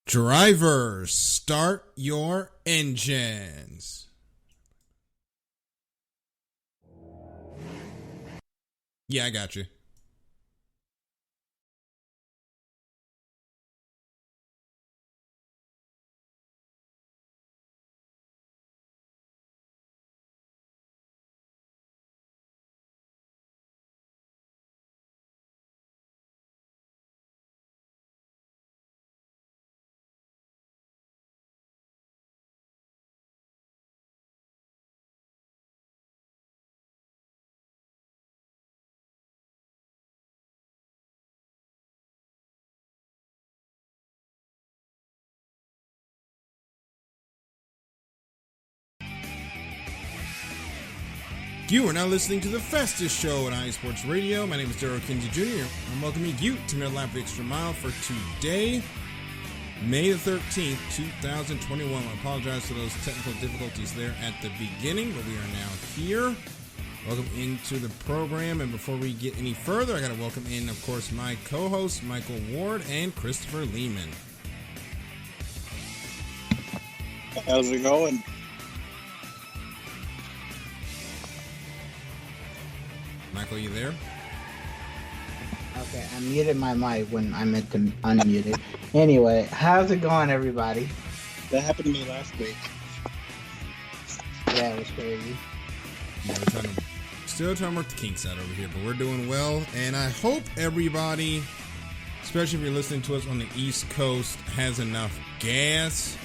Drivers, start your engines. Yeah, I got you. You are now listening to the fastest show on iSports Radio. My name is Daryl Kinsey Jr. I'm welcoming you to another lap of Extra Mile for today, May the 13th, 2021. I apologize for those technical difficulties there at the beginning, but we are now here. Welcome into the program, and before we get any further, I got to welcome in, of course, my co-hosts, Michael Ward and Christopher Lehman. How's it going? Michael, you there? Okay, I muted my mic when I meant to unmute it. Anyway, how's it going, everybody? That happened to me last week. Yeah, it was crazy. Yeah, still trying to work the kinks out over here, but we're doing well. And I hope everybody, especially if you're listening to us on the East Coast, has enough gas.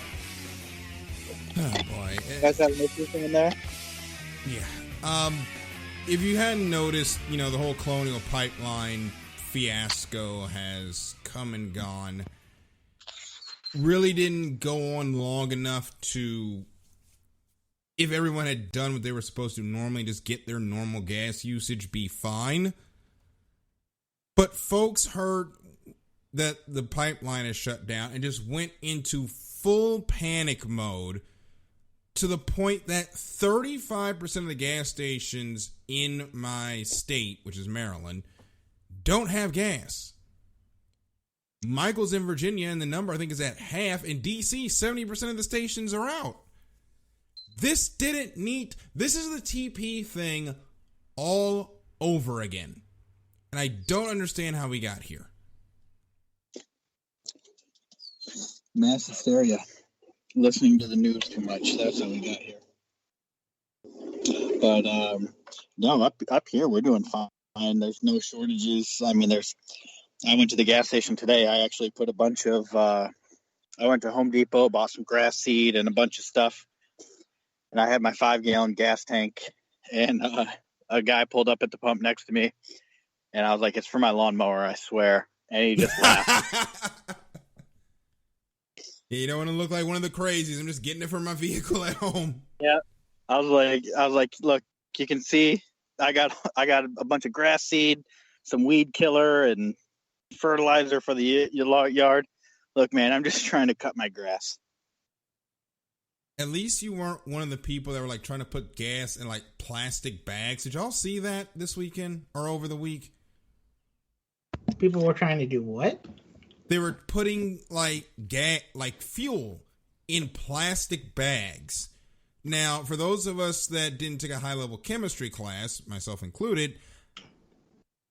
Oh, boy. You guys have an issue in there? Yeah. If you hadn't noticed, the whole Colonial Pipeline fiasco has come and gone. Really didn't go on long enough to, if everyone had done what they were supposed to normally, just get their normal gas usage, be fine. But folks heard that the pipeline is shut down and just went into full panic mode, to the point that 35% of the gas stations in my state, which is Maryland, don't have gas. Michael's in Virginia, and the number I think is at half. In DC, 70% of the stations are out. This is the TP thing all over again. And I don't understand how we got here. Mass hysteria. Listening to the news too much. That's how we got here. But no, up here we're doing fine. There's no shortages. I mean, I went to the gas station today. I actually put a bunch of. I went to Home Depot, bought some grass seed and a bunch of stuff, and I had my 5-gallon gas tank. And a guy pulled up at the pump next to me, and I was like, "It's for my lawnmower, I swear." And he just laughed. You don't want to look like one of the crazies. I'm just getting it for my vehicle at home. Yeah. I was like, look, you can see I got a bunch of grass seed, some weed killer, and fertilizer for the yard. Look, man, I'm just trying to cut my grass. At least you weren't one of the people that were like trying to put gas in like plastic bags. Did y'all see that this weekend or over the week? People were trying to do what? They were putting like fuel in plastic bags. Now, for those of us that didn't take a high-level chemistry class, myself included,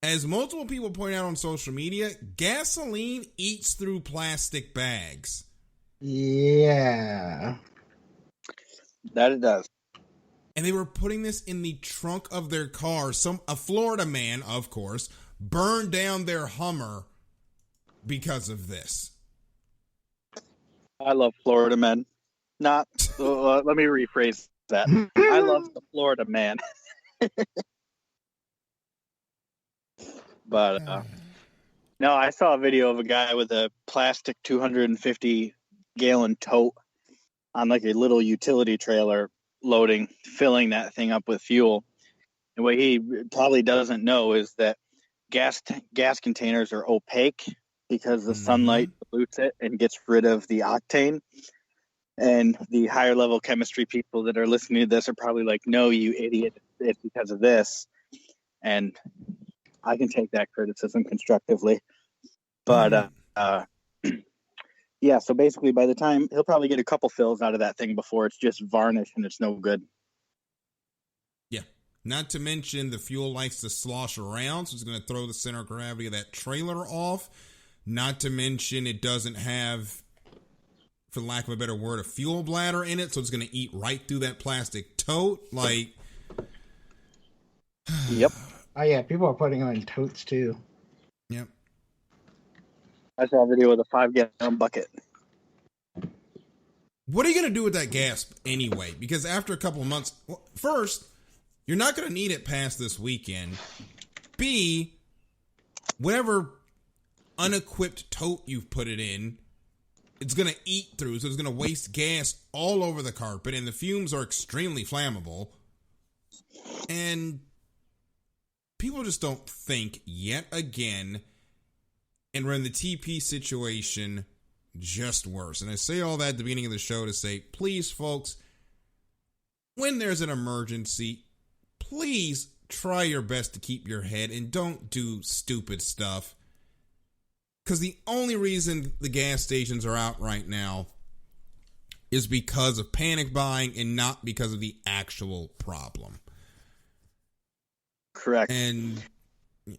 as multiple people point out on social media, gasoline eats through plastic bags. Yeah. That it does. And they were putting this in the trunk of their car. A Florida man, of course, burned down their Hummer because of this. I love Florida men. Let me rephrase that. I love the Florida man. But no, I saw a video of a guy with a plastic 250-gallon tote on like a little utility trailer filling that thing up with fuel. And what he probably doesn't know is that gas containers are opaque because the sunlight pollutes it and gets rid of the octane. And the higher level chemistry people that are listening to this are probably like, no, you idiot, it's because of this. And I can take that criticism constructively. But Yeah, so basically by the time he'll probably get a couple fills out of that thing before it's just varnish and it's no good. Yeah. Not to mention the fuel likes to slosh around, so it's going to throw the center of gravity of that trailer off. Not to mention it doesn't have, for lack of a better word, a fuel bladder in it, so it's going to eat right through that plastic tote. Like, yep. Oh yeah, people are putting them in totes too. Yep. I saw a video with a 5-gallon bucket. What are you going to do with that gas anyway? Because after a couple of months, well, first, you're not going to need it past this weekend. B, whatever unequipped tote you've put it in, it's going to eat through, so it's going to waste gas all over the carpet, and the fumes are extremely flammable. And people just don't think yet again, and we're in the TP situation just worse. And I say all that at the beginning of the show to say, please, folks, when there's an emergency, please try your best to keep your head and don't do stupid stuff. Because the only reason the gas stations are out right now is because of panic buying and not because of the actual problem. Correct. And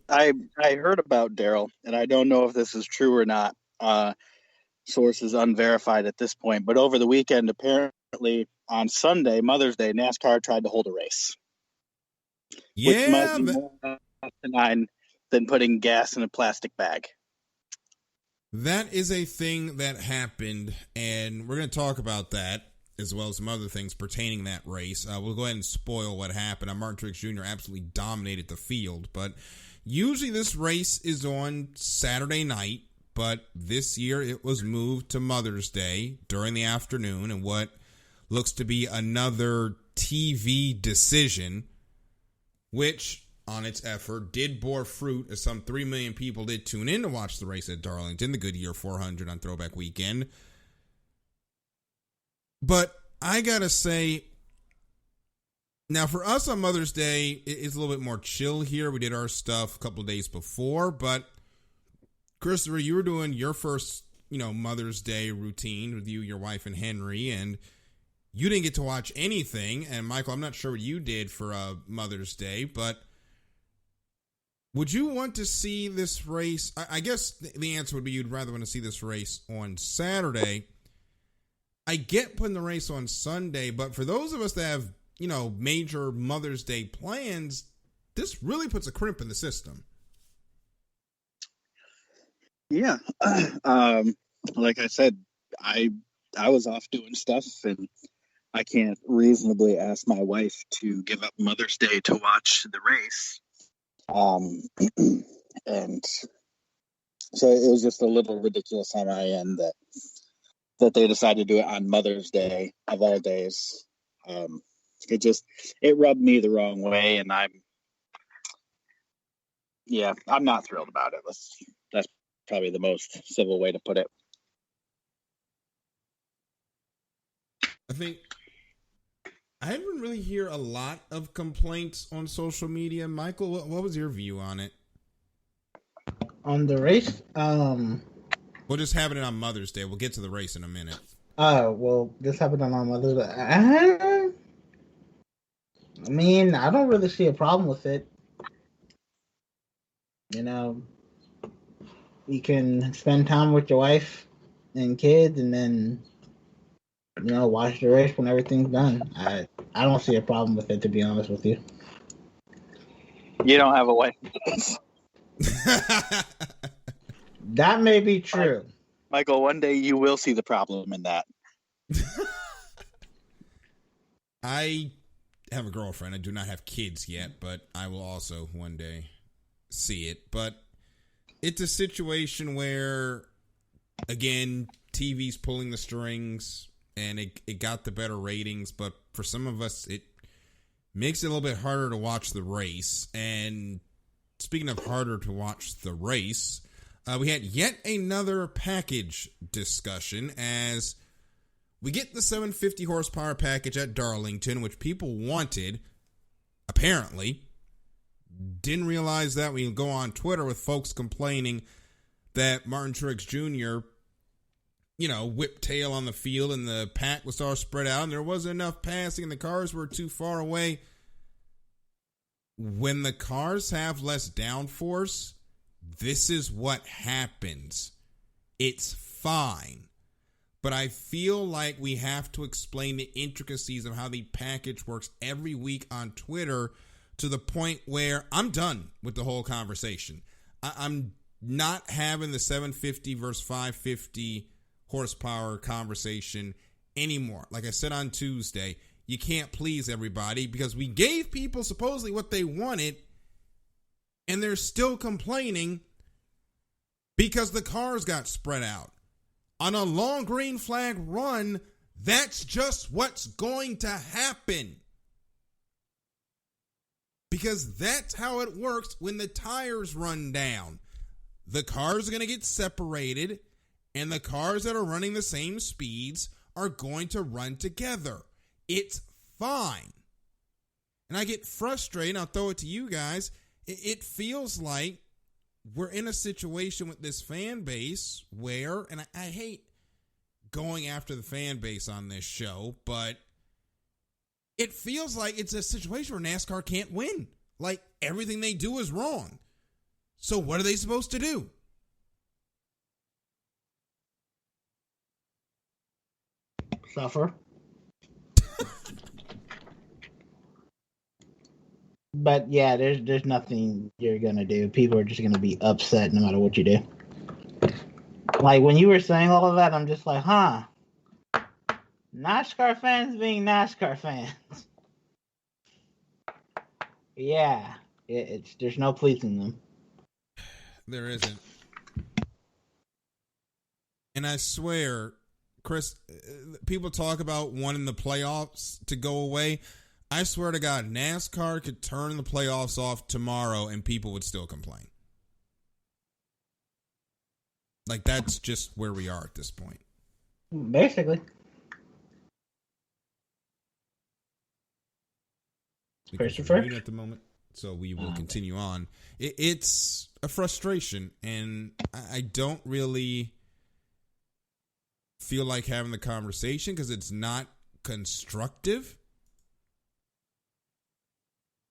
I heard about Daryl, and I don't know if this is true or not. Sources unverified at this point, but over the weekend, apparently on Sunday, Mother's Day, NASCAR tried to hold a race. Which might be more asinine than putting gas in a plastic bag. That is a thing that happened, and we're going to talk about that as well as some other things pertaining that race. We'll go ahead and spoil what happened. Martin Truex Jr. absolutely dominated the field, but usually this race is on Saturday night, but this year it was moved to Mother's Day during the afternoon, and what looks to be another TV decision, which on its effort did bore fruit, as some 3 million people did tune in to watch the race at Darlington, the Goodyear 400 on Throwback Weekend. But I gotta say, now for us on Mother's Day, it's a little bit more chill here. We did our stuff a couple of days before, but Christopher, you were doing your first, Mother's Day routine with you, your wife, and Henry, and you didn't get to watch anything. And Michael, I'm not sure what you did for Mother's Day, but would you want to see this race? I guess the answer would be you'd rather want to see this race on Saturday. I get putting the race on Sunday, but for those of us that have, major Mother's Day plans, this really puts a crimp in the system. Yeah. Like I said, I was off doing stuff, and I can't reasonably ask my wife to give up Mother's Day to watch the race. And so it was just a little ridiculous on my end that they decided to do it on Mother's Day of all days. It rubbed me the wrong way, and I'm not thrilled about it. That's probably the most civil way to put it. I think I didn't really hear a lot of complaints on social media. Michael, what was your view on it? On the race? We'll just have it on Mother's Day. We'll get to the race in a minute. Well, this happened on Mother's Day. I mean, I don't really see a problem with it. You can spend time with your wife and kids, and then, watch the race when everything's done. I don't see a problem with it, to be honest with you. You don't have a wife. That may be true. Michael, one day you will see the problem in that. I have a girlfriend. I do not have kids yet, but I will also one day see it. But it's a situation where, again, TV's pulling the strings, and it got the better ratings, but for some of us, it makes it a little bit harder to watch the race. And speaking of harder to watch the race, we had yet another package discussion as we get the 750 horsepower package at Darlington, which people wanted, apparently. Didn't realize that. We go on Twitter with folks complaining that Martin Truex Jr. whip tail on the field and the pack was all spread out and there wasn't enough passing and the cars were too far away. When the cars have less downforce, this is what happens. It's fine. But I feel like we have to explain the intricacies of how the package works every week on Twitter to the point where I'm done with the whole conversation. I'm not having the 750 versus 550 horsepower conversation anymore. Like I said on Tuesday, you can't please everybody because we gave people supposedly what they wanted and they're still complaining because the cars got spread out. On a long green flag run, that's just what's going to happen. Because that's how it works when the tires run down. The cars are going to get separated, and the cars that are running the same speeds are going to run together. It's fine. And I get frustrated, I'll throw it to you guys. It feels like we're in a situation with this fan base where, and I hate going after the fan base on this show, but it feels like it's a situation where NASCAR can't win. Like everything they do is wrong. So what are they supposed to do? Suffer. But yeah, there's nothing you're gonna do. People are just gonna be upset no matter what you do. Like when you were saying all of that, I'm just like, NASCAR fans being NASCAR fans. Yeah, there's no pleasing them. There isn't. And I swear, Chris, people talk about wanting the playoffs to go away. I swear to God, NASCAR could turn the playoffs off tomorrow and people would still complain. Like, that's just where we are at this point. Basically. Christopher? At the moment, so we will continue on. It's a frustration, and I don't really feel like having the conversation because it's not constructive.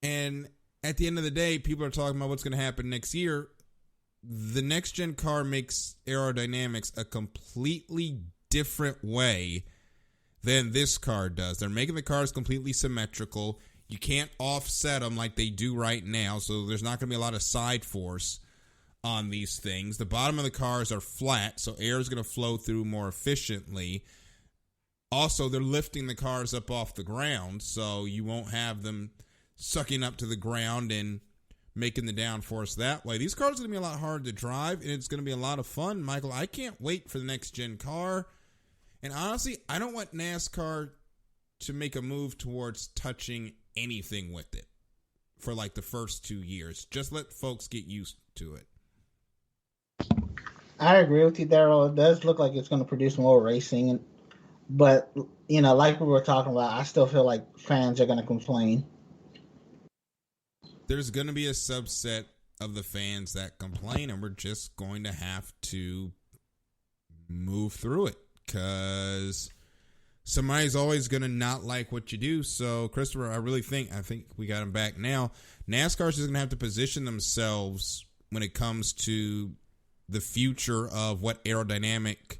And at the end of the day, people are talking about what's going to happen next year. The next gen car makes aerodynamics a completely different way than this car does. They're making the cars completely symmetrical. You can't offset them like they do right now, so there's not going to be a lot of side force on these things. The bottom of the cars are flat, so air is going to flow through more efficiently. Also, they're lifting the cars up off the ground, so you won't have them sucking up to the ground and making the downforce that way. These cars are going to be a lot harder to drive, and it's going to be a lot of fun. Michael, I can't wait for the next gen car. And honestly, I don't want NASCAR to make a move towards touching anything with it for like the first 2 years. Just let folks get used to it. I agree with you, Daryl. It does look like it's going to produce more racing. But, like we were talking about, I still feel like fans are going to complain. There's going to be a subset of the fans that complain, and we're just going to have to move through it because somebody's always going to not like what you do. So, Christopher, I think we got him back now. NASCAR's just going to have to position themselves when it comes to the future of what aerodynamic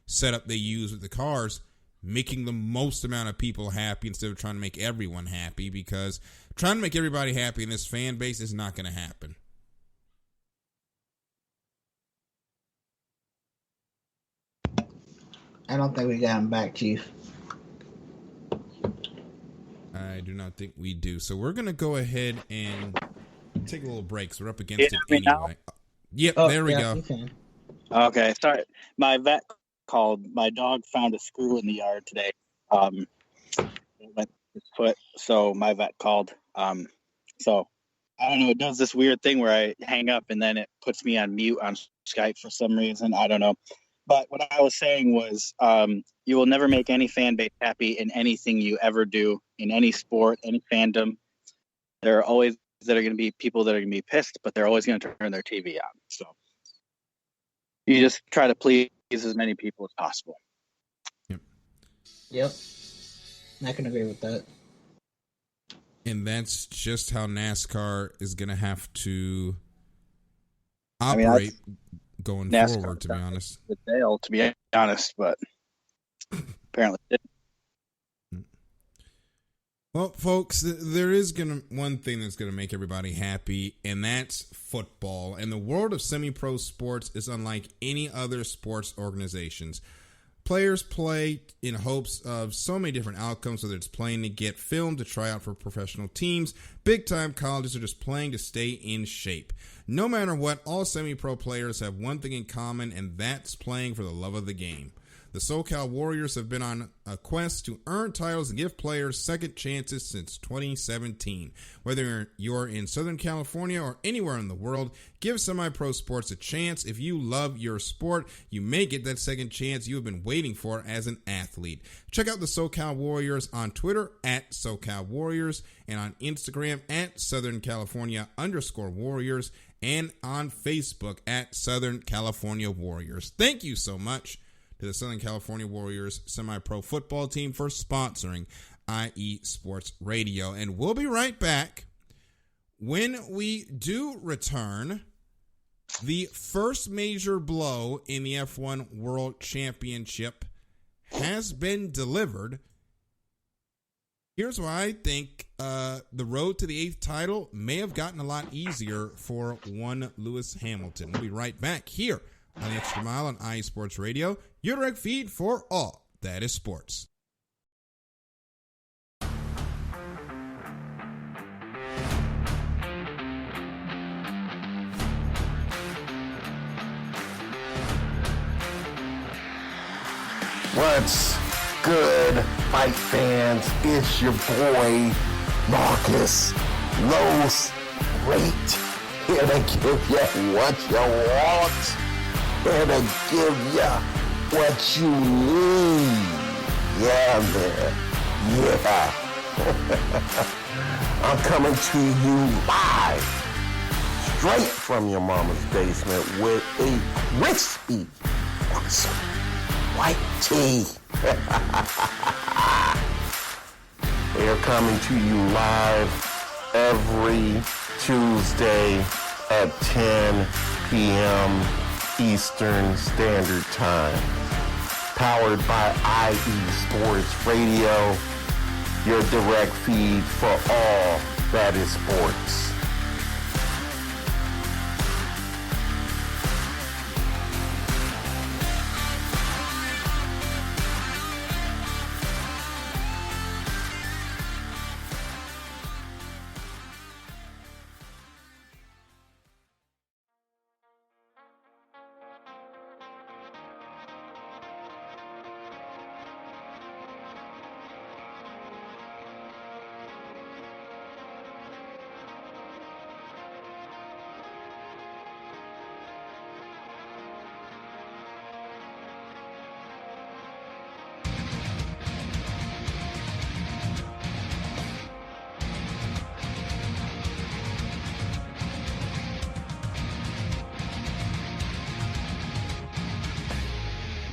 setup they use with the cars, making the most amount of people happy instead of trying to make everyone happy, because trying to make everybody happy in this fan base is not going to happen. I don't think we got him back, Chief. I do not think we do. So we're going to go ahead and take a little break. So we're up against it anyway. Yep, there we go. Okay, sorry. My vet called. My dog found a screw in the yard today. It went his foot, so my vet called. So I don't know. It does this weird thing where I hang up and then it puts me on mute on Skype for some reason. I don't know. But what I was saying was, you will never make any fan base happy in anything you ever do, in any sport, any fandom. There are always going to be people that are going to be pissed, but they're always going to turn their TV on. So you just try to please as many people as possible. Yep. I can agree with that. And that's just how NASCAR is going to have to operate going NASCAR forward, to be honest. The Dale, to be honest, but apparently it didn't. Well, folks, there is one thing that's going to make everybody happy, and that's football. And the world of semi-pro sports is unlike any other sports organizations. Players play in hopes of so many different outcomes, whether it's playing to get filmed, to try out for professional teams, big-time colleges, or just playing to stay in shape. No matter what, all semi-pro players have one thing in common, and that's playing for the love of the game. The SoCal Warriors have been on a quest to earn titles and give players second chances since 2017. Whether you're in Southern California or anywhere in the world, give semi-pro sports a chance. If you love your sport, you may get that second chance you have been waiting for as an athlete. Check out the SoCal Warriors on Twitter at SoCal Warriors and on Instagram at Southern California_Warriors and on Facebook at Southern California Warriors. Thank you so much to the Southern California Warriors semi-pro football team for sponsoring IE Sports Radio. And we'll be right back. When we do return, the first major blow in the F1 World Championship has been delivered. Here's why I think the road to the 8th title may have gotten a lot easier for one Lewis Hamilton. We'll be right back here on the Extra Mile on IE Sports Radio, your direct feed for all that is sports. What's good, fight fans? It's your boy, Marcus Los Great, here to give you what you want. Here to give you what you need. Yeah, man. Yeah. I'm coming to you live, straight from your mama's basement with a crispy, awesome white tea. We are coming to you live every Tuesday at 10 p.m. Eastern Standard Time. Powered by IE Sports Radio, your direct feed for all that is sports.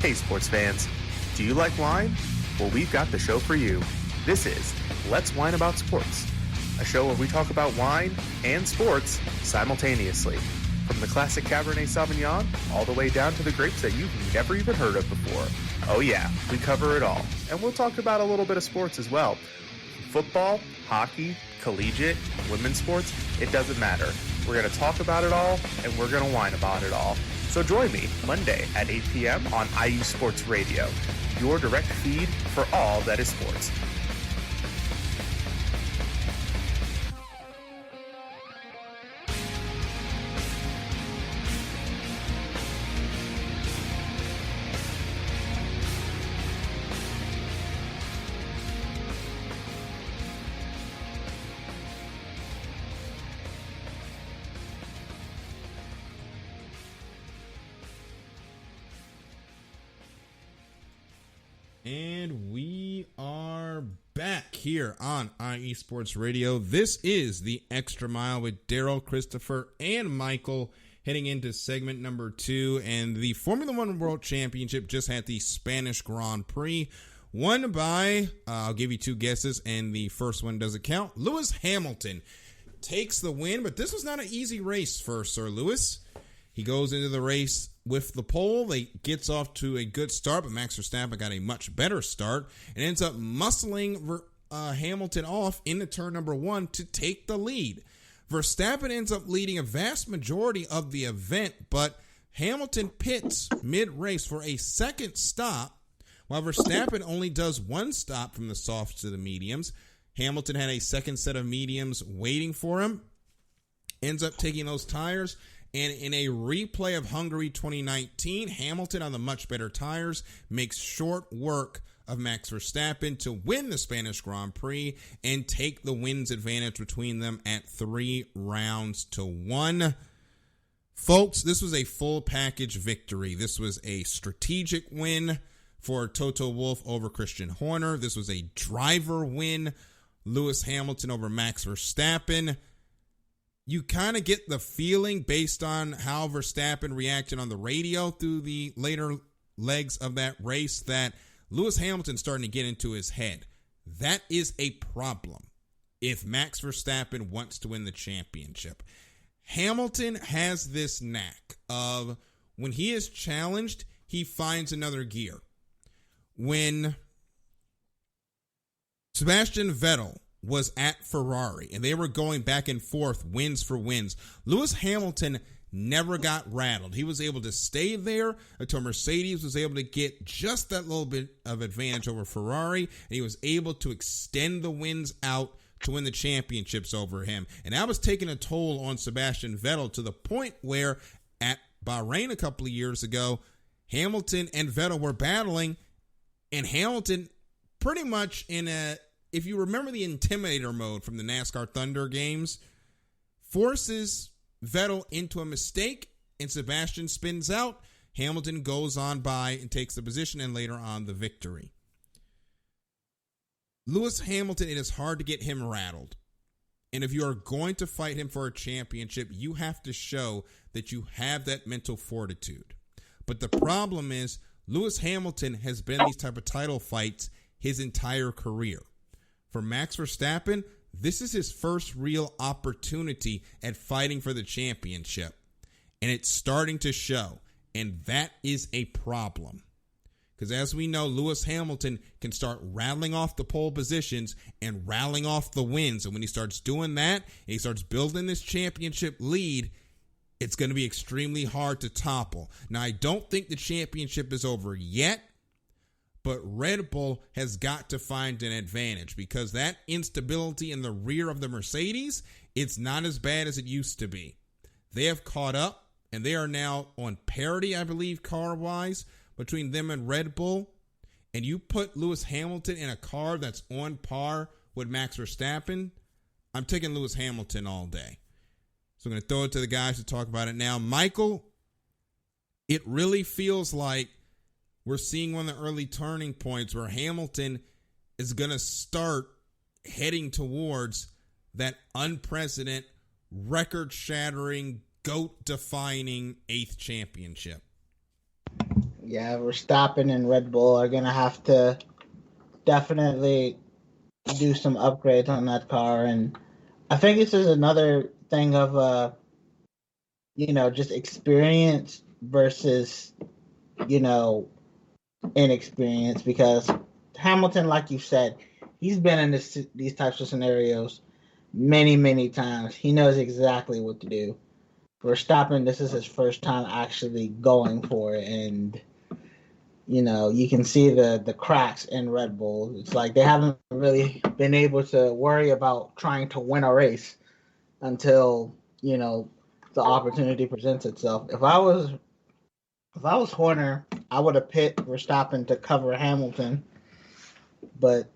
Hey sports fans, do you like wine? Well, we've got the show for you. This is Let's Wine About Sports, a show where we talk about wine and sports simultaneously. From the classic Cabernet Sauvignon all the way down to the grapes that you've never even heard of before. Oh yeah, we cover it all. And we'll talk about a little bit of sports as well. Football, hockey, collegiate, women's sports, it doesn't matter. We're going to talk about it all, and we're going to whine about it all. So join me Monday at 8 p.m. on IU Sports Radio, your direct feed for all that is sports. And we are back here on IE Sports Radio. This is the Extra Mile with Daryl, Christopher, and Michael. heading into segment number 2, and the Formula One World Championship just had the Spanish Grand Prix, won by, I'll give you 2 guesses, and the first one doesn't count. Lewis Hamilton takes the win, but this was not an easy race for Sir Lewis. He goes into the race with the pole. He gets off to a good start, but Max Verstappen got a much better start and ends up muscling Hamilton off into turn number 1 to take the lead. Verstappen ends up leading a vast majority of the event, but Hamilton pits mid-race for a second stop, while Verstappen only does 1 stop from the softs to the mediums. Hamilton had a second set of mediums waiting for him, ends up taking those tires, and in a replay of Hungary 2019, Hamilton on the much better tires makes short work of Max Verstappen to win the Spanish Grand Prix and take the wins advantage between them at 3 rounds to 1. Folks, this was a full package victory. This was a strategic win for Toto Wolff over Christian Horner. This was a driver win, Lewis Hamilton over Max Verstappen. You kind of get the feeling based on how Verstappen reacted on the radio through the later legs of that race that Lewis Hamilton's starting to get into his head. That is a problem if Max Verstappen wants to win the championship. Hamilton has this knack of when he is challenged, he finds another gear. When Sebastian Vettel was at Ferrari and they were going back and forth wins for wins, Lewis Hamilton never got rattled. He was able to stay there until Mercedes was able to get just that little bit of advantage over Ferrari, and he was able to extend the wins out to win the championships over him. And that was taking a toll on Sebastian Vettel to the point where at Bahrain a couple of years ago, Hamilton and Vettel were battling, and Hamilton pretty much if you remember the Intimidator mode from the NASCAR Thunder games, forces Vettel into a mistake, and Sebastian spins out. Hamilton goes on by and takes the position, and later on the victory. Lewis Hamilton, it is hard to get him rattled. And if you are going to fight him for a championship, you have to show that you have that mental fortitude. But the problem is, Lewis Hamilton has been in these type of title fights his entire career. For Max Verstappen, this is his first real opportunity at fighting for the championship. And it's starting to show. And that is a problem. Because as we know, Lewis Hamilton can start rattling off the pole positions and rattling off the wins. And when he starts doing that, and he starts building this championship lead, it's going to be extremely hard to topple. Now, I don't think the championship is over yet, but Red Bull has got to find an advantage because that instability in the rear of the Mercedes, it's not as bad as it used to be. They have caught up, and they are now on parity, I believe, car-wise, between them and Red Bull. And you put Lewis Hamilton in a car that's on par with Max Verstappen, I'm taking Lewis Hamilton all day. So I'm going to throw it to the guys to talk about it now. Michael, it really feels like we're seeing one of the early turning points where Hamilton is going to start heading towards that unprecedented, record-shattering, GOAT-defining 8th championship. Yeah, Verstappen and Red Bull are going to have to definitely do some upgrades on that car. And I think this is another thing of, just experience versus, inexperience, because Hamilton, like you said, he's been in these types of scenarios many, many times. He knows exactly what to do. Verstappen, this is his first time actually going for it, and you can see the cracks in Red Bull. It's like they haven't really been able to worry about trying to win a race until the opportunity presents itself. If I was Horner, I would have picked Verstappen to cover Hamilton, but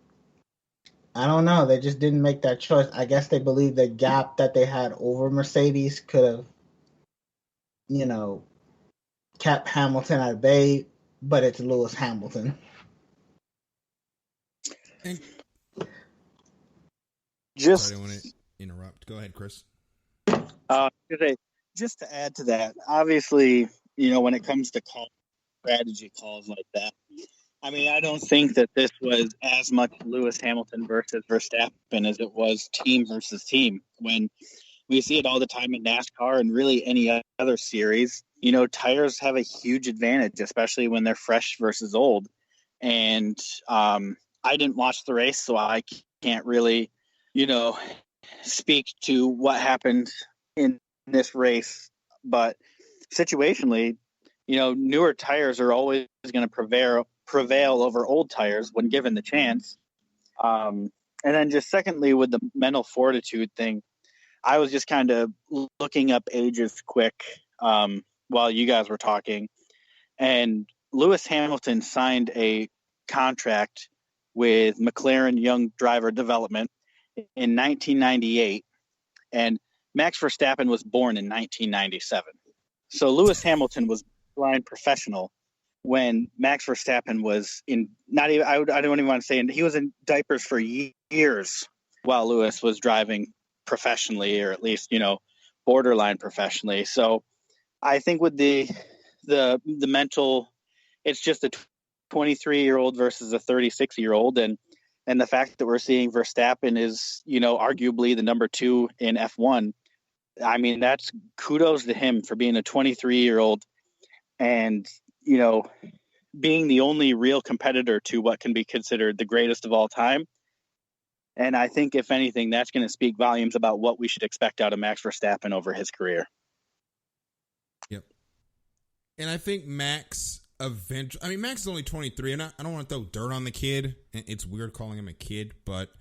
I don't know. They just didn't make that choice. I guess they believe the gap that they had over Mercedes could have, kept Hamilton at bay, but it's Lewis Hamilton. And Just sorry, I want to interrupt. Go ahead, Chris. just to add to that, obviously, when it comes to strategy calls like that, I mean, I don't think that this was as much Lewis Hamilton versus Verstappen as it was team versus team. When we see it all the time in NASCAR and really any other series, tires have a huge advantage, especially when they're fresh versus old. And I didn't watch the race, so I can't really, speak to what happened in this race. But situationally, newer tires are always going to prevail over old tires when given the chance. And then just secondly, with the mental fortitude thing, I was just kind of looking up ages quick while you guys were talking. And Lewis Hamilton signed a contract with McLaren Young Driver Development in 1998. And Max Verstappen was born in 1997. So Lewis Hamilton was blind professional when Max Verstappen was in not even, I don't even want to say, he was in diapers for years while Lewis was driving professionally, or at least, borderline professionally. So I think with the mental, it's just a 23-year-old versus a 36-year-old. And the fact that we're seeing Verstappen is, arguably the number 2 in F1. I mean, that's kudos to him for being a 23-year-old and, being the only real competitor to what can be considered the greatest of all time. And I think, if anything, that's going to speak volumes about what we should expect out of Max Verstappen over his career. Yep. And I think Max eventually, I mean, Max is only 23, and I don't want to throw dirt on the kid. It's weird calling him a kid, but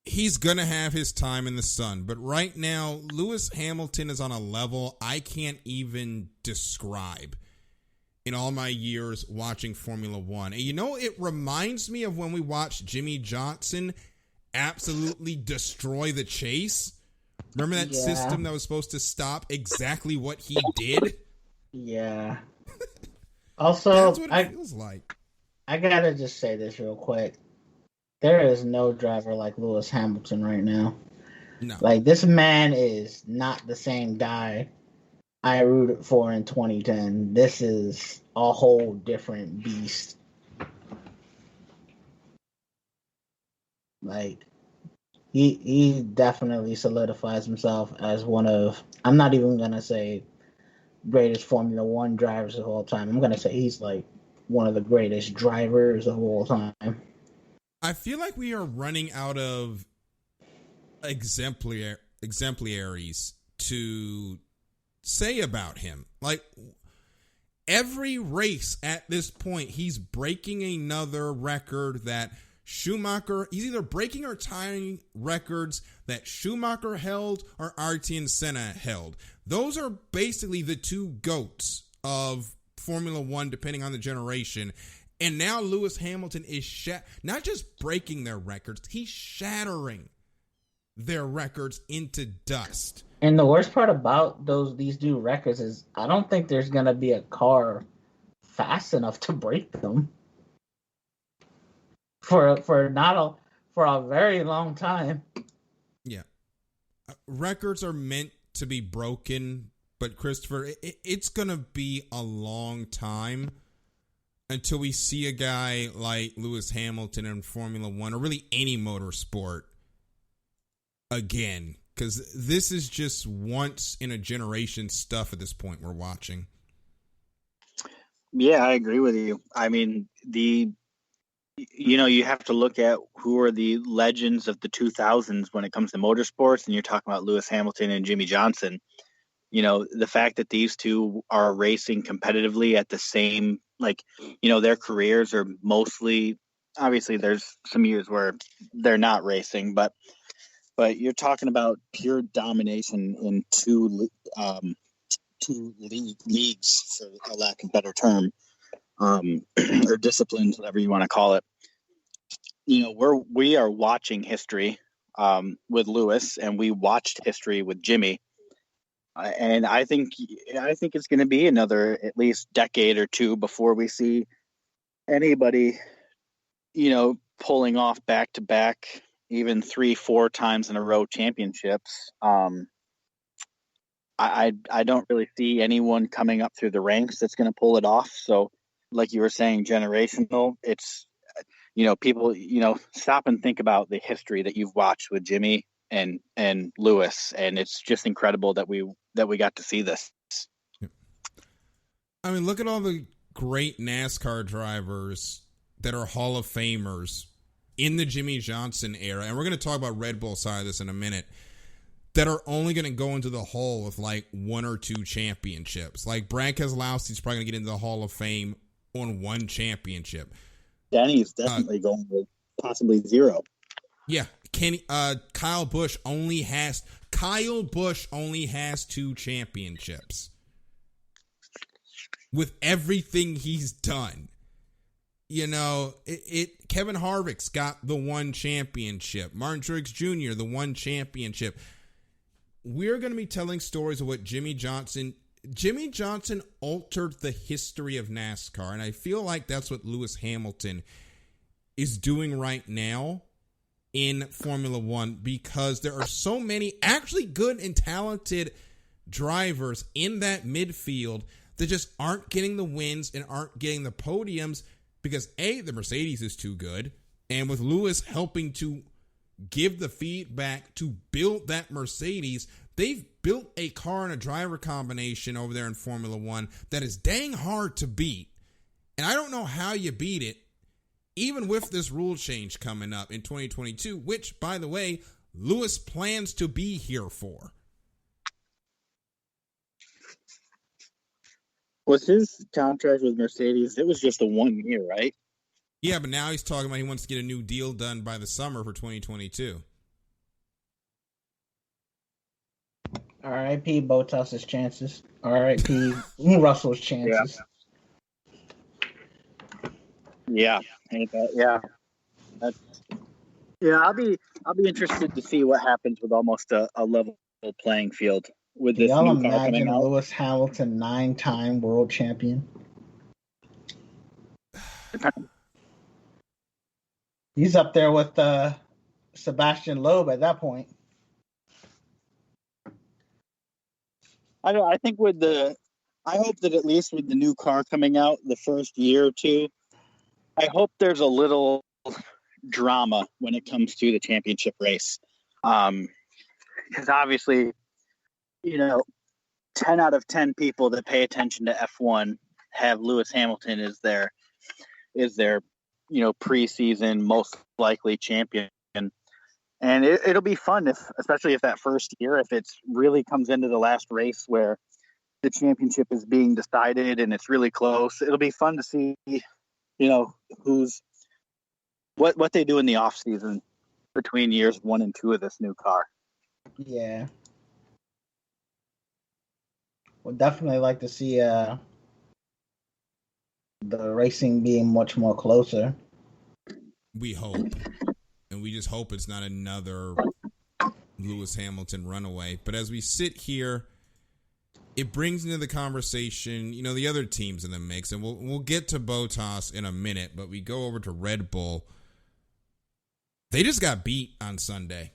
he's going to have his time in the sun. But right now, Lewis Hamilton is on a level I can't even describe in all my years watching Formula One. And it reminds me of when we watched Jimmy Johnson absolutely destroy the chase. Remember that system that was supposed to stop exactly what he did? Yeah. Also, that's what it feels like. I gotta just say this real quick. There is no driver like Lewis Hamilton right now. No. Like, this man is not the same guy I rooted for in 2010. This is a whole different beast. Like, he definitely solidifies himself as one of, I'm not even gonna say greatest Formula One drivers of all time. I'm gonna say he's like one of the greatest drivers of all time. I feel like we are running out of exemplaries to say about him. Like, every race at this point, he's breaking another record that Schumacher, he's either breaking or tying records that Schumacher held or Ayrton Senna held. Those are basically the two GOATs of Formula One, depending on the generation. And now Lewis Hamilton is not just breaking their records, he's shattering their records into dust. And the worst part about these new records is I don't think there's going to be a car fast enough to break them for a very long time. Yeah. Records are meant to be broken, but Christopher, it's going to be a long time until we see a guy like Lewis Hamilton in Formula One, or really any motorsport, again. Because this is just once in a generation stuff at this point we're watching. Yeah, I agree with you. I mean, you have to look at who are the legends of the 2000s when it comes to motorsports, and you're talking about Lewis Hamilton and Jimmy Johnson. The fact that these two are racing competitively at the same, their careers are mostly, obviously there's some years where they're not racing, but you're talking about pure domination in two leagues, for a lack of a better term, or disciplines, whatever you want to call it. We are watching history with Lewis, and we watched history with Jimmy. And I think it's going to be another at least decade or two before we see anybody, pulling off back-to-back, even 3-4 times in a row championships. I don't really see anyone coming up through the ranks that's going to pull it off. So, like you were saying, generational. It's people stop and think about the history that you've watched with Jimmy and Lewis, and it's just incredible that we got to see this. I mean, look at all the great NASCAR drivers that are Hall of Famers in the Jimmy Johnson era, and we're going to talk about Red Bull side of this in a minute, that are only going to go into the Hall with like 1 or 2 championships. Like Brad Keselowski's probably going to get into the Hall of Fame on 1 championship. Danny's definitely going with possibly 0. Yeah, Kyle Busch only has 2 championships. With everything he's done. Kevin Harvick's got the 1 championship. Martin Truex Jr., the 1 championship. We're going to be telling stories of what Jimmy Johnson altered the history of NASCAR. And I feel like that's what Lewis Hamilton is doing right now in Formula One, because there are so many actually good and talented drivers in that midfield that just aren't getting the wins and aren't getting the podiums because A, the Mercedes is too good, and with Lewis helping to give the feedback to build that Mercedes, they've built a car and a driver combination over there in Formula One that is dang hard to beat. And I don't know how you beat it, even with this rule change coming up in 2022, which, by the way, Lewis plans to be here for. Was his contract with Mercedes, it was just a 1 year, right? Yeah, but now he's talking about he wants to get a new deal done by the summer for 2022. R.I.P. Bottas's chances. R.I.P. Russell's chances. Yeah. Yeah. I'll be interested to see what happens with almost a level playing field with this y'all new car coming imagine out. Lewis Hamilton, 9-time world champion? He's up there with Sebastian Loeb at that point. I hope that at least with the new car coming out the first year or two, I hope there's a little drama when it comes to the championship race. Because obviously, 10 out of 10 people that pay attention to F1 have Lewis Hamilton as their preseason most likely champion. And it'll be fun especially if that first year, if it really comes into the last race where the championship is being decided and it's really close. It'll be fun to see, what they do in the off season between years 1 and 2 of this new car. Yeah. Would definitely like to see the racing being much more closer. We hope. And we just hope it's not another Lewis Hamilton runaway. But as we sit here, it brings into the conversation, the other teams in the mix. And we'll get to Bottas in a minute, but we go over to Red Bull. They just got beat on Sunday.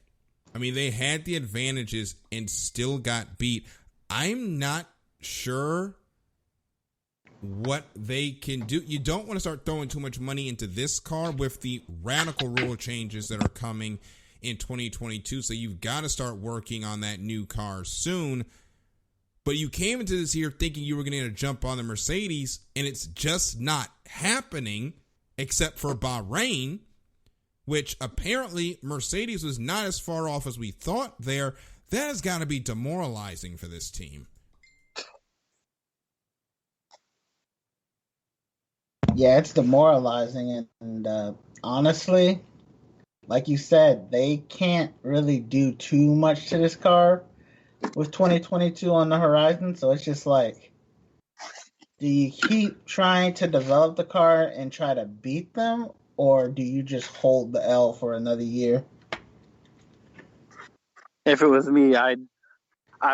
I mean, they had the advantages and still got beat. I'm not sure what they can do. You don't want to start throwing too much money into this car with the radical rule changes that are coming in 2022. So you've got to start working on that new car soon. But you came into this year thinking you were going to jump on the Mercedes, and it's just not happening except for Bahrain, which apparently Mercedes was not as far off as we thought there. That has got to be demoralizing for this team. Yeah, it's demoralizing. And honestly, like you said, they can't really do too much to this car with 2022 on the horizon. So it's just like, do you keep trying to develop the car and try to beat them, or do you just hold the L for another year? If it was me, I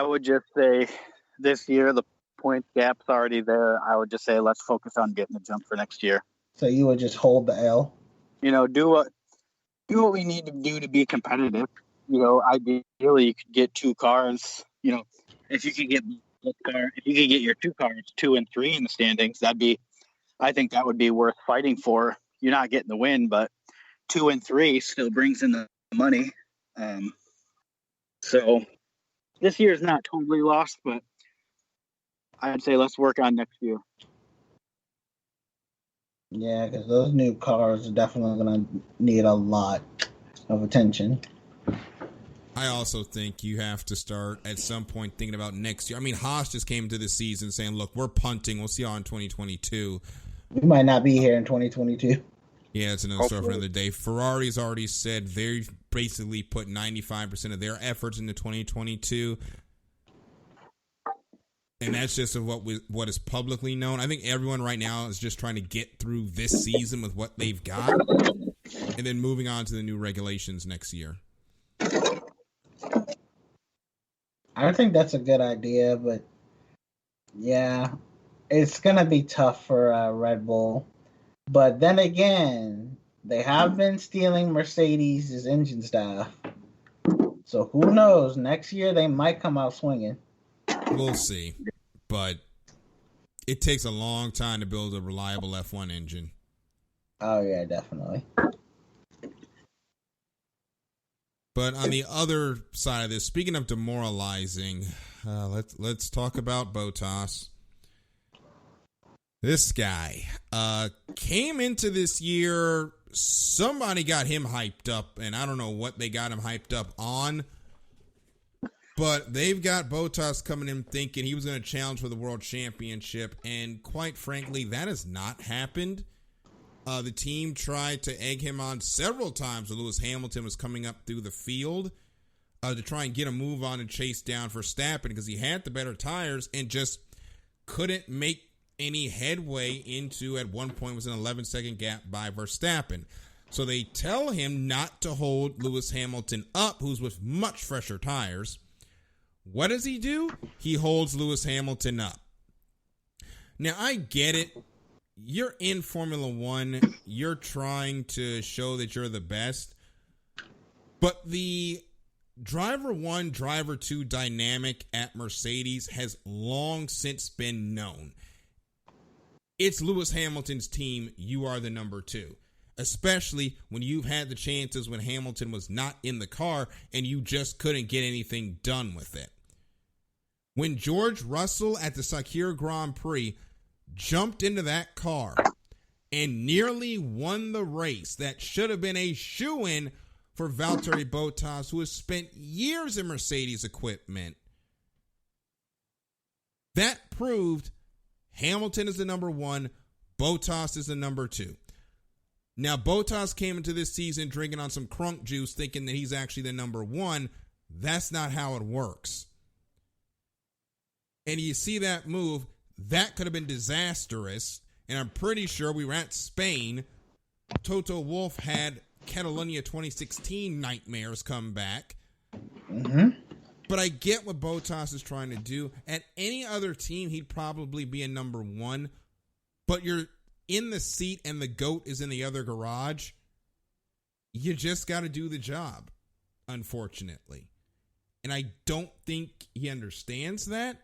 would just say this year the point gap's already there. I would just say let's focus on getting the jump for next year. So you would just hold the L? Do what we need to do to be competitive. Ideally you could get 2 cars, if you could get your two cars, 2 and 3 in the standings, I think that would be worth fighting for. You're not getting the win, but 2 and 3 still brings in the money. So this year's not totally lost, but I'd say let's work on next year. Yeah, because those new cars are definitely going to need a lot of attention. I also think you have to start at some point thinking about next year. I mean, Haas just came into the season saying, look, we're punting. We'll see y'all in 2022. We might not be here in 2022. Yeah, it's another story for another day. Ferrari's already said they basically put 95% of their efforts into 2022. And that's just what is publicly known. I think everyone right now is just trying to get through this season with what they've got and then moving on to the new regulations next year. I think that's a good idea, but yeah, it's going to be tough for Red Bull. But then again, they have been stealing Mercedes' engine stuff. So who knows? Next year, they might come out swinging. We'll see. But it takes a long time to build a reliable F1 engine. Oh, yeah, definitely. But on the other side of this, speaking of demoralizing, let's talk about Bottas. This guy came into this year, somebody got him hyped up, and I don't know what they got him hyped up on, but they've got Bottas coming in thinking he was going to challenge for the world championship, and quite frankly, that has not happened. The team tried to egg him on several times when Lewis Hamilton was coming up through the field to try and get a move on and chase down Verstappen because he had the better tires and just couldn't make any headway into, at one point, was an 11-second gap by Verstappen. So they tell him not to hold Lewis Hamilton up, who's with much fresher tires. What does he do? He holds Lewis Hamilton up. Now, I get it. You're in Formula One. You're trying to show that you're the best. But the driver one, driver two dynamic at Mercedes has long since been known. It's Lewis Hamilton's team. You are the number two. Especially when you've had the chances when Hamilton was not in the car and you just couldn't get anything done with it. When George Russell at the Sakir Grand Prix jumped into that car and nearly won the race that should have been a shoo-in for Valtteri Bottas, who has spent years in Mercedes equipment, that proved Hamilton is the number one, Bottas is the number two. Now, Bottas came into this season drinking on some crunk juice thinking that he's actually the number one. That's not how it works. And you see that move, that could have been disastrous. And I'm pretty sure we were at Spain. Toto Wolff had Catalonia 2016 nightmares come back. Mm-hmm. But I get what Bottas is trying to do. At any other team, he'd probably be a number one. But you're in the seat and the GOAT is in the other garage. You just got to do the job, unfortunately. And I don't think he understands that.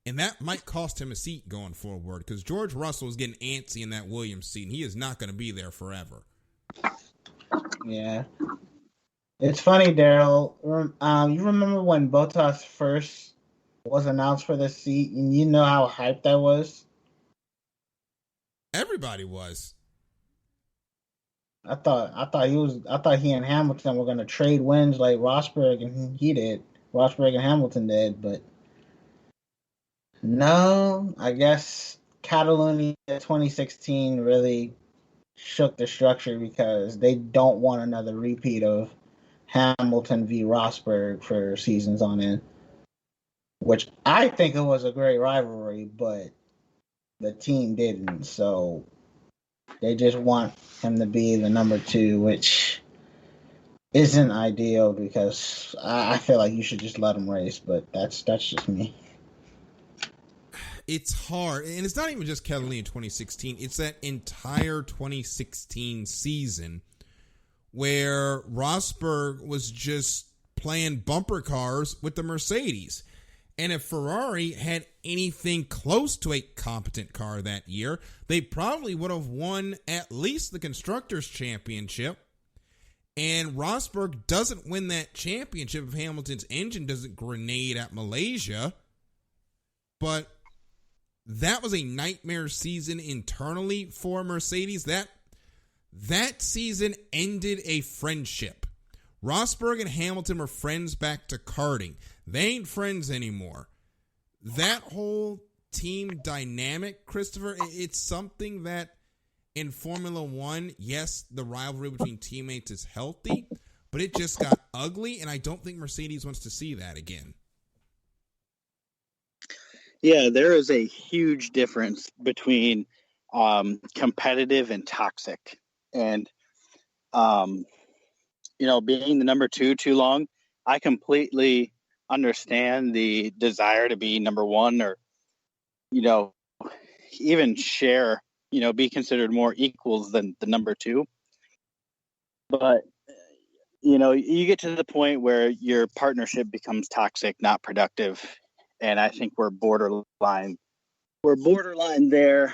And that might cost him a seat going forward because George Russell is getting antsy in that Williams seat, and he is not going to be there forever. Yeah. It's funny, Daryl. You remember when Bottas first was announced for the seat, and you know how hyped that was? Everybody was. I thought he and Hamilton were going to trade wins like Rosberg and Hamilton did, but no, I guess Catalonia 2016 really shook the structure because they don't want another repeat of Hamilton v. Rosberg for seasons on end, which I think it was a great rivalry, but the team didn't, so they just want him to be the number two, which isn't ideal because I feel like you should just let him race, but that's just me. It's hard, and it's not even just Catalonia 2016. It's that entire 2016 season where Rosberg was just playing bumper cars with the Mercedes. And if Ferrari had anything close to a competent car that year, they probably would have won at least the Constructors' Championship. And Rosberg doesn't win that championship if Hamilton's engine doesn't grenade at Malaysia. But that was a nightmare season internally for Mercedes. That season ended a friendship. Rosberg and Hamilton were friends back to karting. They ain't friends anymore. That whole team dynamic, Christopher, it's something that in Formula One, yes, the rivalry between teammates is healthy, but it just got ugly, and I don't think Mercedes wants to see that again. Yeah, there is a huge difference between competitive and toxic. And, being the number two too long, I completely understand the desire to be number one or, even share, be considered more equals than the number two. But, you get to the point where your partnership becomes toxic, not productive. And I think we're borderline there.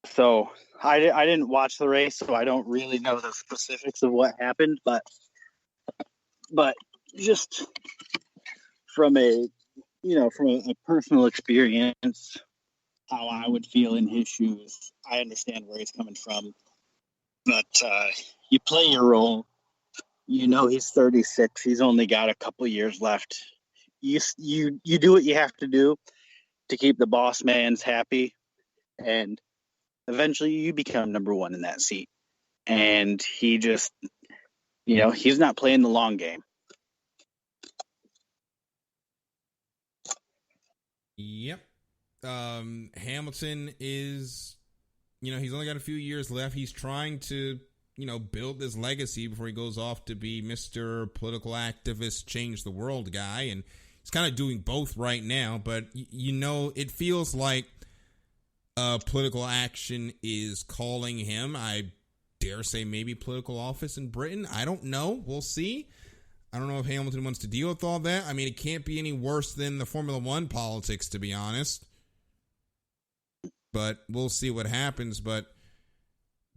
So I didn't watch the race, so I don't really know the specifics of what happened, but just from a personal experience, how I would feel in his shoes, I understand where he's coming from. But you play your role. He's 36. He's only got a couple years left. You do what you have to do to keep the boss man's happy, and eventually you become number one in that seat. And he just, he's not playing the long game. Yep. Hamilton is, he's only got a few years left. He's trying to, build this legacy before he goes off to be Mr. Political Activist, Change the World guy. And he's kind of doing both right now. But, it feels like political action is calling him. I dare say maybe political office in Britain. I don't know. We'll see. I don't know if Hamilton wants to deal with all that. I mean, it can't be any worse than the Formula One politics, to be honest. But we'll see what happens. But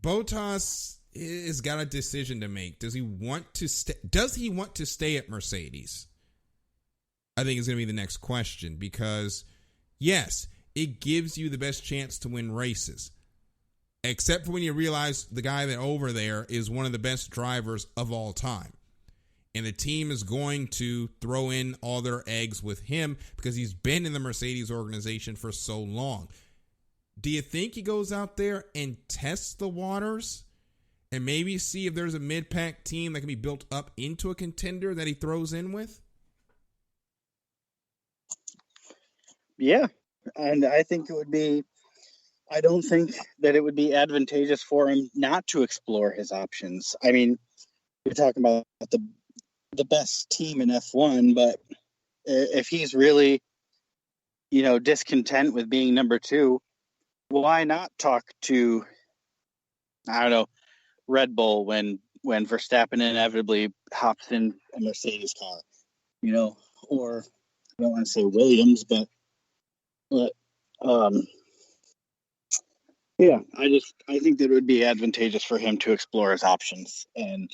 Bottas has got a decision to make. Does he want to stay at Mercedes? I think is going to be the next question, because yes, it gives you the best chance to win races. Except for when you realize the guy that over there is one of the best drivers of all time. And the team is going to throw in all their eggs with him because he's been in the Mercedes organization for so long. Do you think he goes out there and tests the waters and maybe see if there's a mid-pack team that can be built up into a contender that he throws in with? Yeah, and I think I don't think that it would be advantageous for him not to explore his options. I mean, you're talking about the best team in F1, but if he's really, discontent with being number two, why not talk to, I don't know, Red Bull when Verstappen inevitably hops in a Mercedes car, or I don't want to say Williams, but yeah, I think that it would be advantageous for him to explore his options and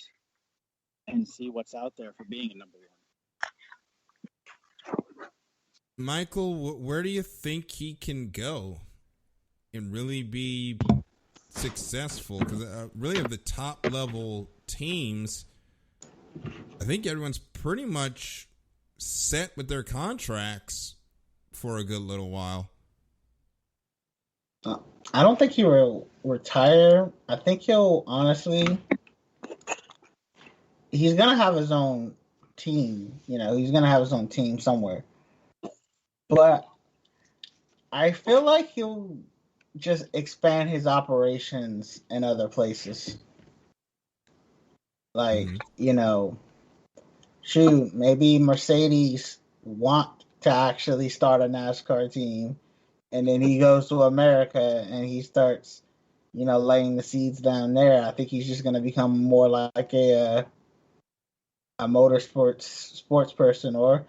see what's out there for being a number one. Michael, where do you think he can go and really be successful? Because really of the top level teams, I think everyone's pretty much set with their contracts for a good little while. I don't think he will retire. I think he'll he's going to have his own team. He's going to have his own team somewhere. But I feel like he'll just expand his operations in other places. Like, maybe Mercedes want to actually start a NASCAR team, and then he goes to America and he starts, laying the seeds down there. I think he's just going to become more like a a motorsports sports person, or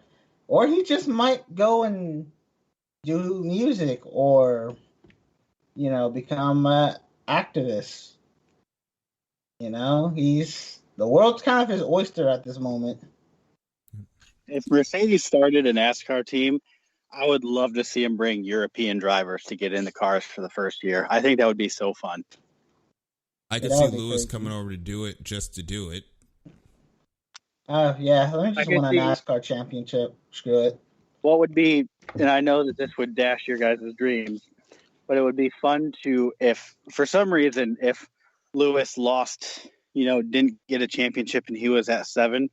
he just might go and do music, or become a activist. He's the world's kind of his oyster at this moment. If Mercedes started a NASCAR team, I would love to see him bring European drivers to get in the cars for the first year. I think that would be so fun. I could see Lewis coming over to do it just to do it. Yeah, let me just win a NASCAR championship. Screw it. What would be, and I know that this would dash your guys' dreams, but it would be fun to, if for some reason, if Lewis lost, didn't get a championship and he was at 7,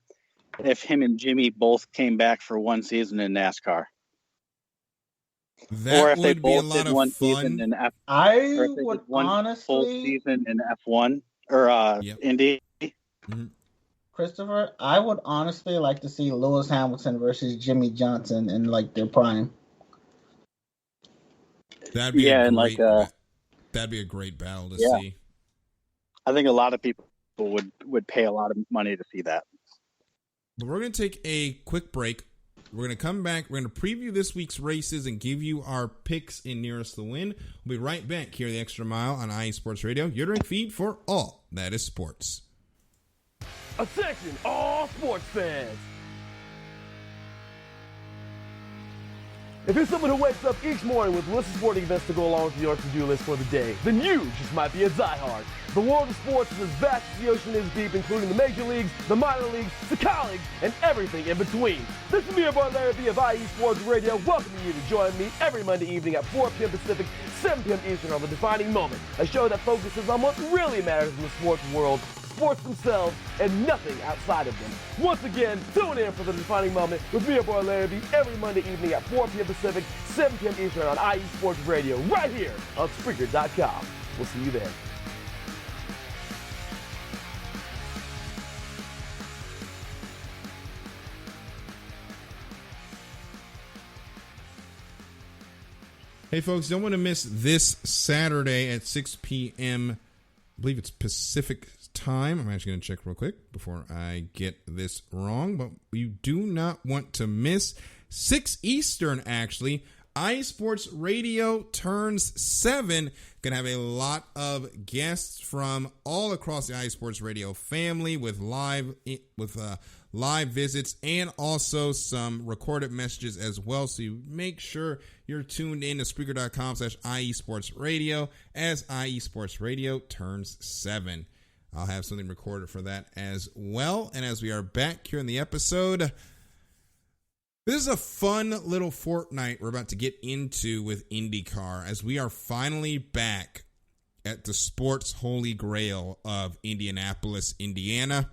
if him and Jimmy both came back for one season in NASCAR. That or if would they both be a lot did one of fun. Season in I would honestly full season in F1 or Indy. Mm-hmm. Christopher, I would honestly like to see Lewis Hamilton versus Jimmy Johnson in like their prime. That'd be that'd be a great battle to see. I think a lot of people would pay a lot of money to see that. But we're going to take a quick break. We're going to come back. We're going to preview this week's races and give you our picks in nearest the win. We'll be right back here at the Extra Mile on IE Sports Radio, your direct feed for all that is sports. Attention, all sports fans. If you're someone who wakes up each morning with lists of sporting events to go along with your to-do list for the day, then you just might be a diehard. The world of sports is as vast as the ocean is deep, including the major leagues, the minor leagues, the college, and everything in between. This is me, your boy Larry B of IE Sports Radio, welcoming you to join me every Monday evening at 4 p.m. Pacific, 7 p.m. Eastern on The Defining Moment, a show that focuses on what really matters in the sports world, sports themselves, and nothing outside of them. Once again, tune in for The Defining Moment with me, your boy Larry B, every Monday evening at 4 p.m. Pacific, 7 p.m. Eastern on IE Sports Radio, right here on Spreaker.com. We'll see you there. Hey, folks, don't want to miss this Saturday at 6 p.m. I believe it's Pacific time. I'm actually going to check real quick before I get this wrong, but you do not want to miss 6 Eastern, actually. iSports Radio turns 7. Going to have a lot of guests from all across the iSports Radio family with live visits and also some recorded messages as well. So you make sure you're tuned in to Spreaker.com/IESportsRadio as iESports Radio turns 7. I'll have something recorded for that as well. And as we are back here in the episode, this is a fun little fortnight we're about to get into with IndyCar as we are finally back at the sports holy grail of Indianapolis, Indiana.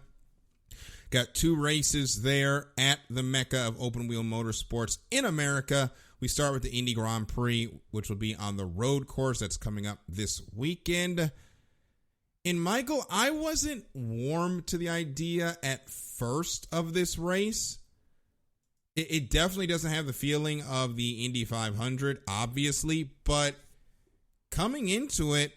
Got 2 races there at the Mecca of open wheel motorsports in America. We start with the Indy Grand Prix, which will be on the road course that's coming up this weekend. And Michael, I wasn't warm to the idea at first of this race. It definitely doesn't have the feeling of the Indy 500, obviously, but coming into it,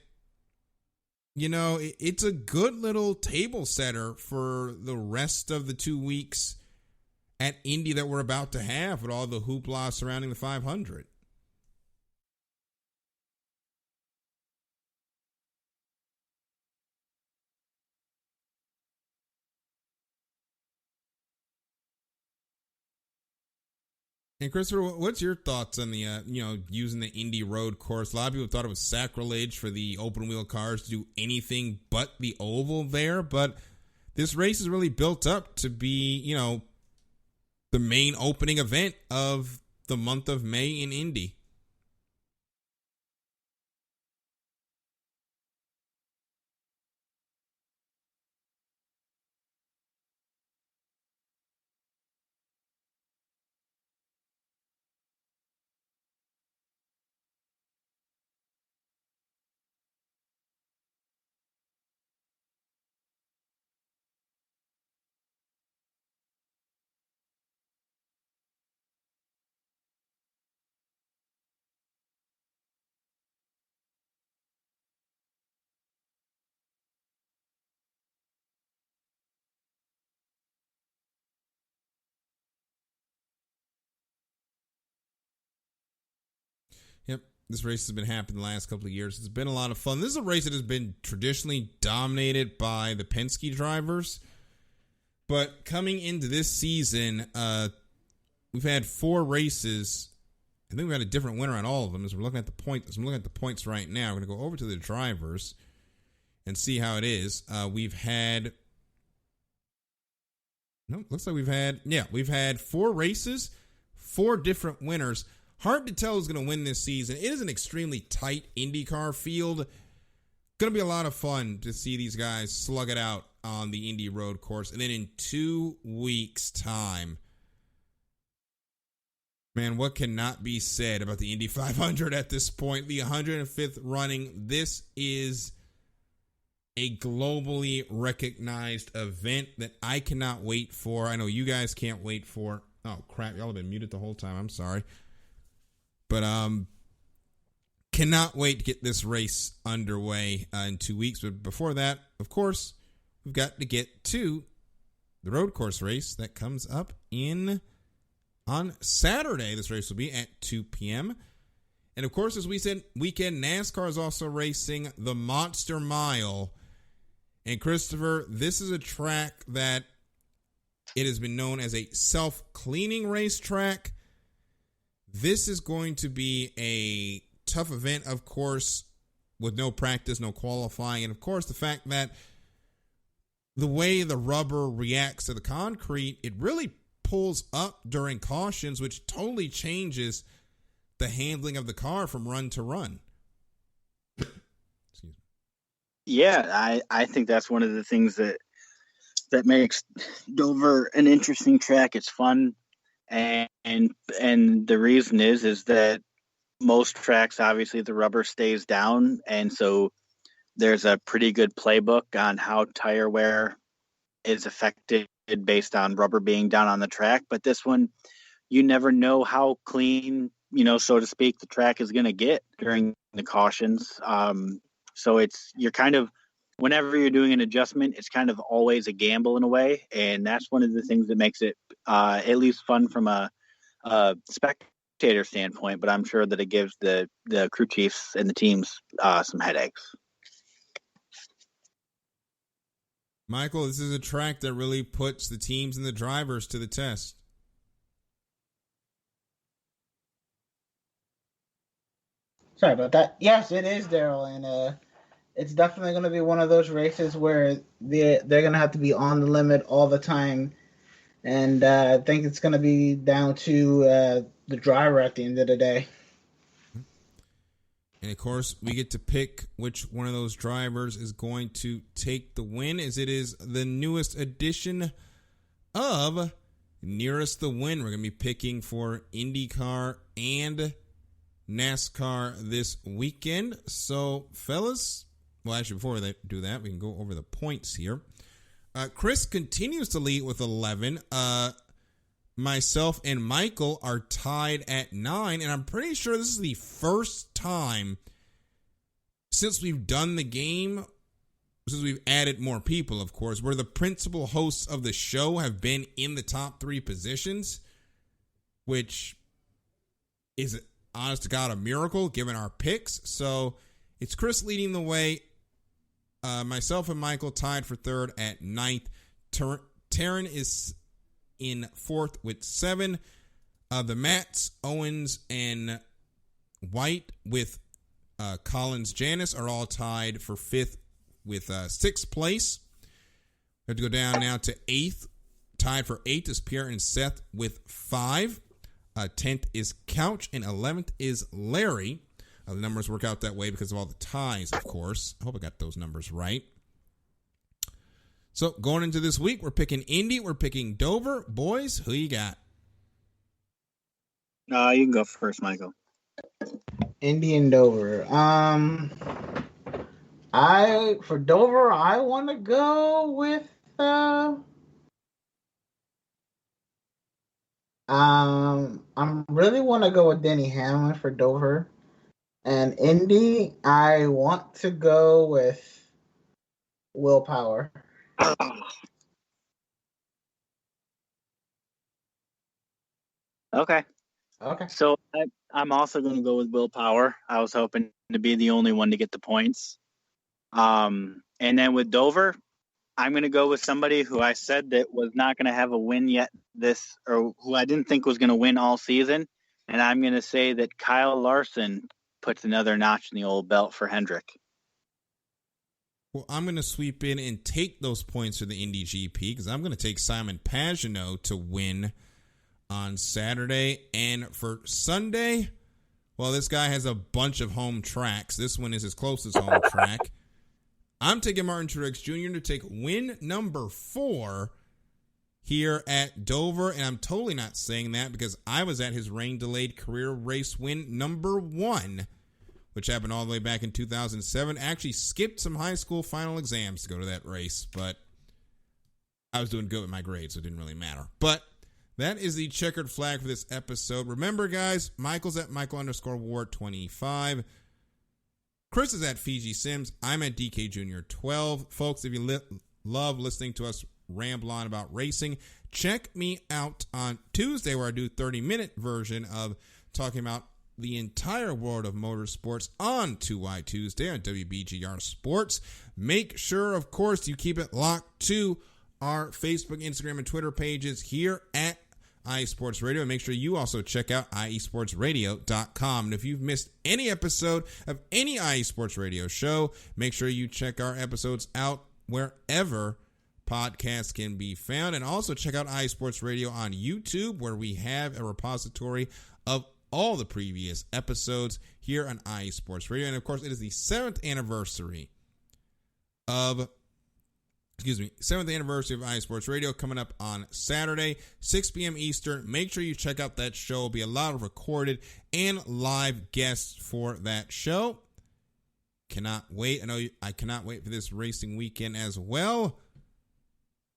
it's a good little table setter for the rest of the 2 weeks at Indy that we're about to have with all the hoopla surrounding the 500. And Christopher, what's your thoughts on the, using the Indy road course? A lot of people thought it was sacrilege for the open wheel cars to do anything but the oval there, but this race is really built up to be, the main opening event of the month of May in Indy. Yep, this race has been happening the last couple of years. It's been a lot of fun. This is a race that has been traditionally dominated by the Penske drivers. But coming into this season, we've had 4 races. I think we've had a different winner on all of them. As we're looking at the points, as I'm looking at the points right now, we're going to go over to the drivers and see how it is. We've had we've had 4 races, 4 different winners. Hard to tell who's going to win this season. It is an extremely tight IndyCar field. Going to be a lot of fun to see these guys slug it out on the Indy road course. And then in 2 weeks' time, man, what cannot be said about the Indy 500 at this point? The 105th running. This is a globally recognized event that I cannot wait for. I know you guys can't wait for. Oh, crap. Y'all have been muted the whole time. I'm sorry. But cannot wait to get this race underway in 2 weeks. But before that, of course, we've got to get to the road course race that comes up on Saturday. This race will be at 2 p.m. And, of course, as we said, weekend NASCAR is also racing the Monster Mile. And, Christopher, this is a track that it has been known as a self-cleaning racetrack. This is going to be a tough event, of course, with no practice, no qualifying. And, of course, the fact that the way the rubber reacts to the concrete, it really pulls up during cautions, which totally changes the handling of the car from run to run. Excuse me. Yeah, I think that's one of the things that makes Dover an interesting track. It's fun, and the reason is that most tracks, obviously, the rubber stays down, and so there's a pretty good playbook on how tire wear is affected based on rubber being down on the track. But this one, you never know how clean, so to speak, the track is going to get during the cautions. So you're kind of, whenever you're doing an adjustment, it's kind of always a gamble in a way. And that's one of the things that makes it at least fun from a spectator standpoint. But I'm sure that it gives the crew chiefs and the teams some headaches. Michael, this is a track that really puts the teams and the drivers to the test. Sorry about that. Yes, it is, Daryl, and it's definitely going to be one of those races where they're going to have to be on the limit all the time, and I think it's going to be down to the driver at the end of the day. And, of course, we get to pick which one of those drivers is going to take the win, as it is the newest edition of Nearest the Win. We're going to be picking for IndyCar and NASCAR this weekend. So, fellas, well, actually, before we do that, we can go over the points here. Chris continues to lead with 11. Myself and Michael are tied at 9, and I'm pretty sure this is the first time since we've done the game, since we've added more people, of course, where the principal hosts of the show have been in the top 3 positions, which is, honest to God, a miracle given our picks. So it's Chris leading the way. Myself and Michael tied for 3rd at 9th. Taryn is in 4th with 7. The Matts, Owens, and White with Collins, Janice are all tied for 5th with 6th place. We have to go down now to 8th. Tied for 8th is Pierre and Seth with 5. 10th is Couch, and 11th is Larry. The numbers work out that way because of all the ties, of course. I hope I got those numbers right. So, going into this week, we're picking Indy. We're picking Dover. Boys, who you got? You can go first, Michael. Indy and Dover. For Dover, I want to go with I really want to go with Denny Hamlin for Dover. And Indy, I want to go with Willpower. Okay. Okay. So I'm also going to go with Will Power. I was hoping to be the only one to get the points. And then with Dover, I'm going to go with somebody who I said that was not going to have a win yet or who I didn't think was going to win all season. And I'm going to say that Kyle Larson puts another notch in the old belt for Hendrick. Well, I'm going to sweep in and take those points for the Indy GP because I'm going to take Simon Pagenaud to win on Saturday. And for Sunday, well, this guy has a bunch of home tracks. This one is his closest home track. I'm taking Martin Truex Jr. to take win number 4 here at Dover. And I'm totally not saying that because I was at his rain-delayed career race win number 1, which happened all the way back in 2007. Actually skipped some high school final exams to go to that race, but I was doing good with my grades, so it didn't really matter. But that is the checkered flag for this episode. Remember, guys, Michael's at Michael_Ward25. Chris is at Fiji Sims. I'm at DK Jr. 12. Folks, if you love listening to us ramble on about racing, check me out on Tuesday where I do a 30-minute version of talking about the entire world of motorsports on 2Y Tuesday on WBGR Sports. Make sure, of course, you keep it locked to our Facebook, Instagram, and Twitter pages here at IE Sports Radio. And make sure you also check out IESportsRadio.com. And if you've missed any episode of any IE Sports Radio show, make sure you check our episodes out wherever podcasts can be found. And also check out IE Sports Radio on YouTube, where we have a repository of all the previous episodes here on IE Sports Radio. And of course, it is the 7th anniversary of IE Sports Radio coming up on Saturday, 6 p.m. Eastern. Make sure you check out that show. There'll be a lot of recorded and live guests for that show. Cannot wait. I cannot wait for this racing weekend as well.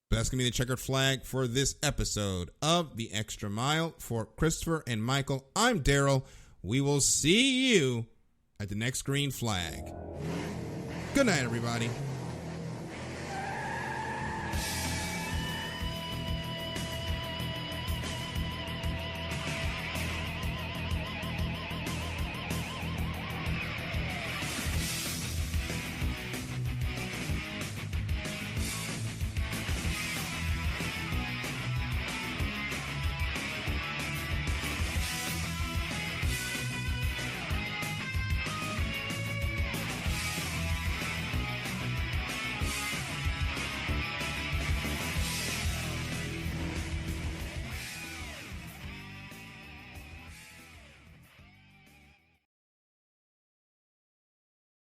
But that's going to be the checkered flag for this episode of The Extra Mile. For Christopher and Michael, I'm Daryl. We will see you at the next green flag. Good night, everybody.